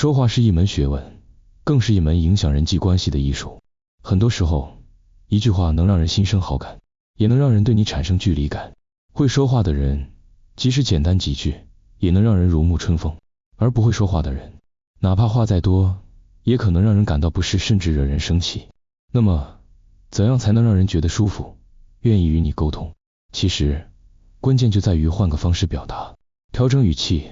说话是一门学问，更是一门影响人际关系的艺术。很多时候，一句话能让人心生好感，也能让人对你产生距离感。会说话的人，即使简单几句，也能让人如沐春风；而不会说话的人，哪怕话再多，也可能让人感到不适，甚至惹人生气。那么，怎样才能让人觉得舒服，愿意与你沟通？其实，关键就在于换个方式表达，调整语气，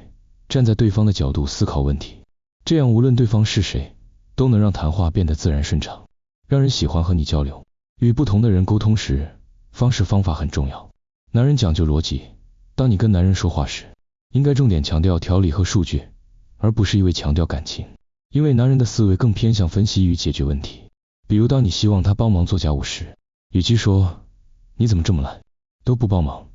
站在对方的角度思考问题。这样无论对方是谁，都能让谈话变得自然顺畅，让人喜欢和你交流。与不同的人沟通时，方法很重要。男人讲究逻辑，当你跟男人说话时，应该重点强调条理和数据，而不是一味强调感情。因为男人的思维更偏向分析与解决问题。比如当你希望他帮忙做家务时，与其说你怎么这么懒，都不帮忙，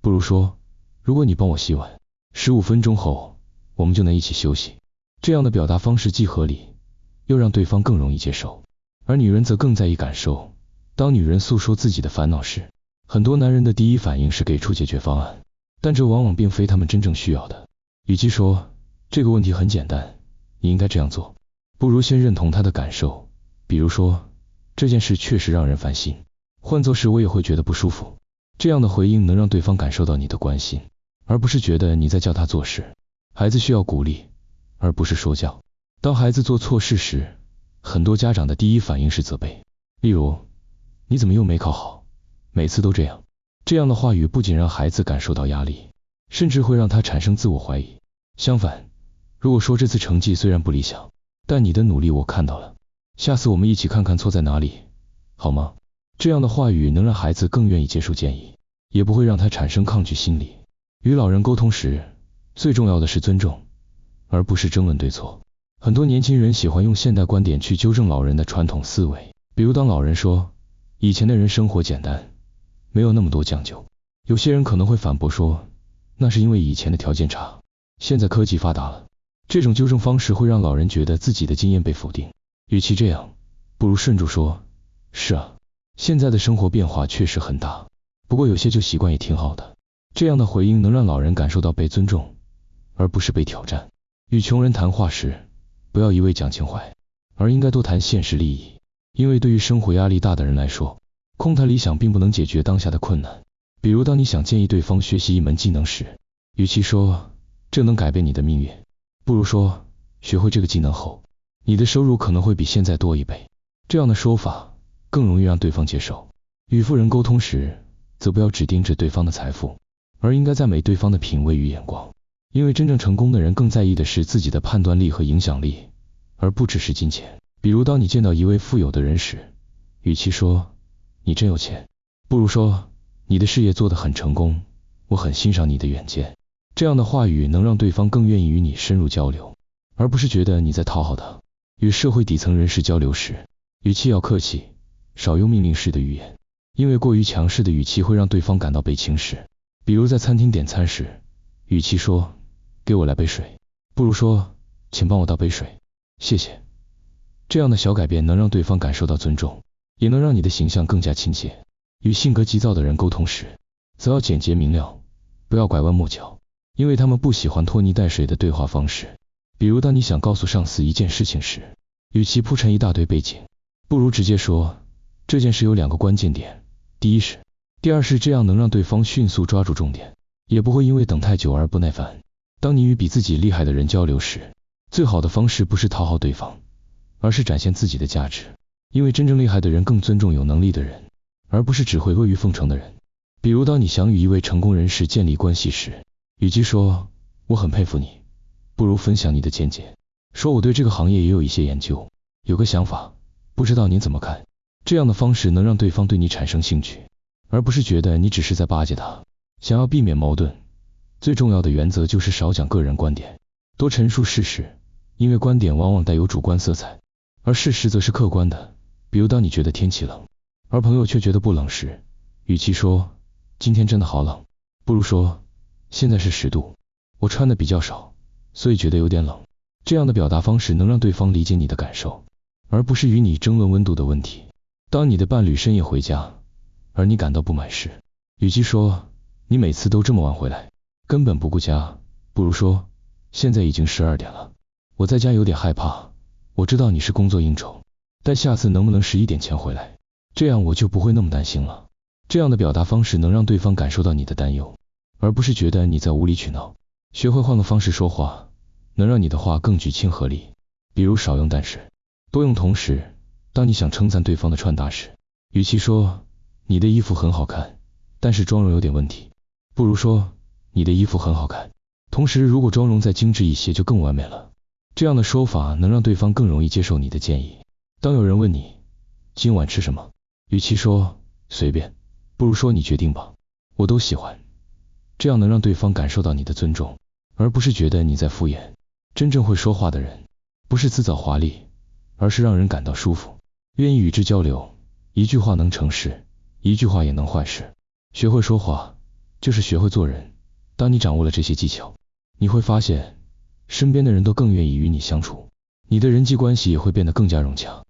不如说如果你帮我洗碗，15分钟后我们就能一起休息。这样的表达方式既合理，又让对方更容易接受。而女人则更在意感受，当女人诉说自己的烦恼时，很多男人的第一反应是给出解决方案，但这往往并非他们真正需要的。与其说这个问题很简单，你应该这样做，不如先认同他的感受。比如说，这件事确实让人烦心，换作是我也会觉得不舒服。这样的回应能让对方感受到你的关心，而不是觉得你在叫他做事。孩子需要鼓励，而不是说教。当孩子做错事时，很多家长的第一反应是责备，例如你怎么又没考好，每次都这样。这样的话语不仅让孩子感受到压力，甚至会让他产生自我怀疑。相反，如果说这次成绩虽然不理想，但你的努力我看到了，下次我们一起看看错在哪里，好吗？这样的话语能让孩子更愿意接受建议，也不会让他产生抗拒心理。与老人沟通时，最重要的是尊重，而不是争论对错。很多年轻人喜欢用现代观点去纠正老人的传统思维，比如当老人说以前的人生活简单，没有那么多讲究，有些人可能会反驳说那是因为以前的条件差，现在科技发达了。这种纠正方式会让老人觉得自己的经验被否定。与其这样，不如顺住说，是啊，现在的生活变化确实很大，不过有些旧习惯也挺好的。这样的回应能让老人感受到被尊重，而不是被挑战。与穷人谈话时，不要一味讲情怀，而应该多谈现实利益。因为对于生活压力大的人来说，空谈理想并不能解决当下的困难。比如当你想建议对方学习一门技能时，与其说这能改变你的命运，不如说学会这个技能后，你的收入可能会比现在多1倍。这样的说法更容易让对方接受。与富人沟通时，则不要只盯着对方的财富，而应该赞美对方的品味与眼光。因为真正成功的人更在意的是自己的判断力和影响力，而不只是金钱。比如当你见到一位富有的人时，与其说你真有钱，不如说你的事业做得很成功，我很欣赏你的远见。这样的话语能让对方更愿意与你深入交流，而不是觉得你在讨好他。与社会底层人士交流时，语气要客气，少用命令式的语言，因为过于强势的语气会让对方感到被轻视。比如在餐厅点餐时，与其说给我来杯水，不如说请帮我倒杯水，谢谢。这样的小改变能让对方感受到尊重，也能让你的形象更加亲切。与性格急躁的人沟通时，则要简洁明了，不要拐弯抹角，因为他们不喜欢拖泥带水的对话方式。比如当你想告诉上司一件事情时，与其铺陈一大堆背景，不如直接说这件事有2个关键点，第一是，第二是，这样能让对方迅速抓住重点，也不会因为等太久而不耐烦。当你与比自己厉害的人交流时，最好的方式不是讨好对方，而是展现自己的价值。因为真正厉害的人更尊重有能力的人，而不是只会阿谀奉承的人。比如当你想与一位成功人士建立关系时，与其说我很佩服你，不如分享你的见解，说我对这个行业也有一些研究，有个想法，不知道您怎么看。这样的方式能让对方对你产生兴趣，而不是觉得你只是在巴结他。想要避免矛盾，最重要的原则就是少讲个人观点，多陈述事实。因为观点往往带有主观色彩，而事实则是客观的。比如当你觉得天气冷，而朋友却觉得不冷时，与其说今天真的好冷，不如说现在是10度，我穿的比较少，所以觉得有点冷。这样的表达方式能让对方理解你的感受，而不是与你争论温度的问题。当你的伴侣深夜回家，而你感到不满时，与其说你每次都这么晚回来，根本不顾家，不如说现在已经12点了，我在家有点害怕，我知道你是工作应酬，但下次能不能11点前回来？这样我就不会那么担心了。这样的表达方式能让对方感受到你的担忧，而不是觉得你在无理取闹。学会换个方式说话，能让你的话更具亲和力。比如少用但是，多用同时。当你想称赞对方的穿搭时，与其说你的衣服很好看，但是妆容有点问题，不如说你的衣服很好看，同时如果妆容再精致一些就更完美了。这样的说法能让对方更容易接受你的建议。当有人问你今晚吃什么，与其说随便，不如说你决定吧，我都喜欢。这样能让对方感受到你的尊重，而不是觉得你在敷衍。真正会说话的人，不是辞藻华丽，而是让人感到舒服，愿意与之交流。一句话能成事，一句话也能坏事。学会说话，就是学会做人。当你掌握了这些技巧，你会发现身边的人都更愿意与你相处，你的人际关系也会变得更加融洽。